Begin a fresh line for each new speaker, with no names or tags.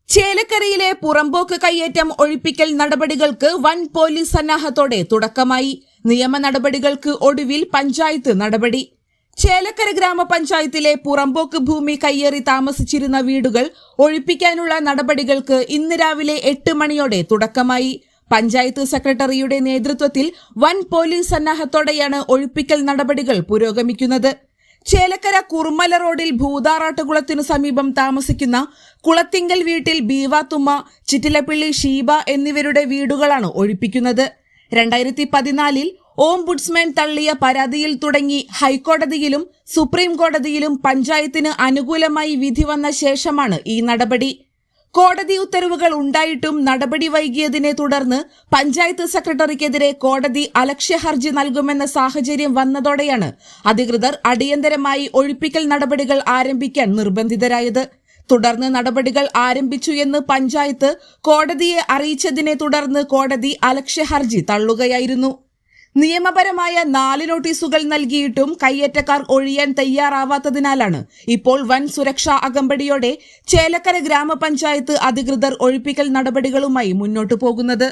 ചേലക്കരയിലെ പുറമ്പോക്ക് കയ്യേറ്റം ഒഴിപ്പിക്കൽ നടപടികൾക്ക് വൻ പോലീസ് സന്നാഹത്തോടെ തുടക്കമായി. നിയമ നടപടികൾക്ക് ഒടുവിൽ പഞ്ചായത്ത് നടപടി. ചേലക്കര ഗ്രാമപഞ്ചായത്തിലെ പുറമ്പോക്ക് ഭൂമി കയ്യേറി താമസിച്ചിരുന്ന വീടുകൾ ഒഴിപ്പിക്കാനുള്ള നടപടികൾക്ക് ഇന്ന് രാവിലെ 8 മണിയോടെ തുടക്കമായി. പഞ്ചായത്ത് സെക്രട്ടറിയുടെ നേതൃത്വത്തിൽ വൻ പോലീസ് സന്നാഹത്തോടെയാണ് ഒഴിപ്പിക്കൽ നടപടികൾ പുരോഗമിക്കുന്നത്. ചേലക്കര കുറുമല റോഡിൽ ഭൂതാറാട്ടുകുളത്തിനു സമീപം താമസിക്കുന്ന കുളത്തിങ്കൽ വീട്ടിൽ ബീവാത്തുമ്മ, ചിറ്റിലപ്പിള്ളി ഷീബ എന്നിവരുടെ വീടുകളാണ് ഒഴിപ്പിക്കുന്നത്. 2014 ഓംബുഡ്സ്മാൻ തള്ളിയ പരാതിയിൽ തുടങ്ങി ഹൈക്കോടതിയിലും സുപ്രീം കോടതിയിലും പഞ്ചായത്തിന് അനുകൂലമായി വിധി വന്ന ശേഷമാണ് ഈ നടപടി. കോടതി ഉത്തരവുകൾ ഉണ്ടായിട്ടും നടപടി വൈകിയതിനെ തുടർന്ന് പഞ്ചായത്ത് സെക്രട്ടറിക്കെതിരെ കോടതി അലക്ഷ്യ ഹർജി നൽകുമെന്ന സാഹചര്യം വന്നതോടെയാണ് അധികൃതർ അടിയന്തരമായി ഒഴിപ്പിക്കൽ നടപടികൾ ആരംഭിക്കാൻ നിർബന്ധിതരായത്. തുടർന്ന് നടപടികൾ ആരംഭിച്ചു എന്ന് പഞ്ചായത്ത് കോടതിയെ അറിയിച്ചതിനെ തുടർന്ന് കോടതി അലക്ഷ്യ ഹർജി തള്ളുകയായിരുന്നു. നിയമപരമായ 4 നോട്ടീസുകൾ നൽകിയിട്ടും കയ്യേറ്റക്കാർ ഒഴിയാൻ തയ്യാറാവാത്തതിനാലാണ് ഇപ്പോൾ വൻ സുരക്ഷാ അകമ്പടിയോടെ ചേലക്കര ഗ്രാമപഞ്ചായത്ത് അധികൃതർ ഒഴിപ്പിക്കൽ നടപടികളുമായി മുന്നോട്ടു പോകുന്നത്.